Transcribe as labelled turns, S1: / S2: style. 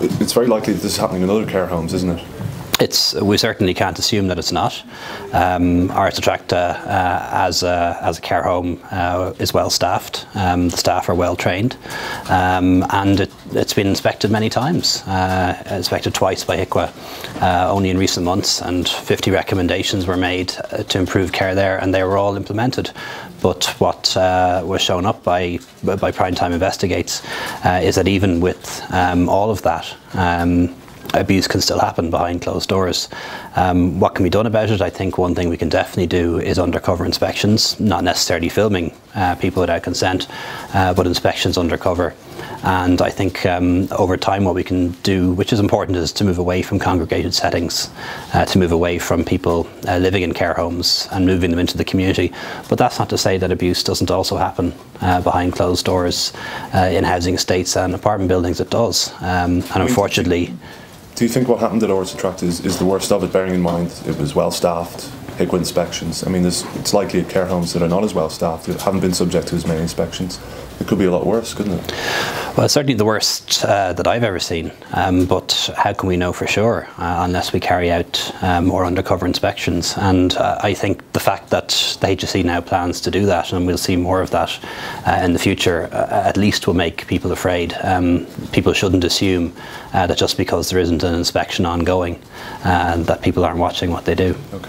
S1: it's very likely that this is happening in other care homes, isn't it?
S2: We certainly can't assume that it's not. Ars Attracta as a care home is well staffed. The staff are well trained, and it's been inspected many times. Inspected twice by HIQA only in recent months, and 50 recommendations were made to improve care there, and they were all implemented. But what was shown up by Primetime Investigates is that even with all of that, abuse can still happen behind closed doors. What can be done about it? I think one thing we can definitely do is undercover inspections, not necessarily filming people without consent, but inspections undercover. And I think over time what we can do, which is important, is to move away from congregated settings, to move away from people living in care homes and moving them into the community. But that's not to say that abuse doesn't also happen behind closed doors in housing estates and apartment buildings. It does, and unfortunately.
S1: Do you think what happened at Ars Attracta is the worst of it, bearing in mind it was well staffed, HIQA inspections? I mean, it's likely at care homes that are not as well staffed, that haven't been subject to as many inspections. It could be a lot worse, couldn't it?
S2: Well, it's certainly the worst that I've ever seen, but how can we know for sure unless we carry out more undercover inspections? And I think the fact that the HSE now plans to do that, and we'll see more of that in the future, at least will make people afraid. People shouldn't assume that just because there isn't an inspection ongoing, that people aren't watching what they do.
S1: Okay.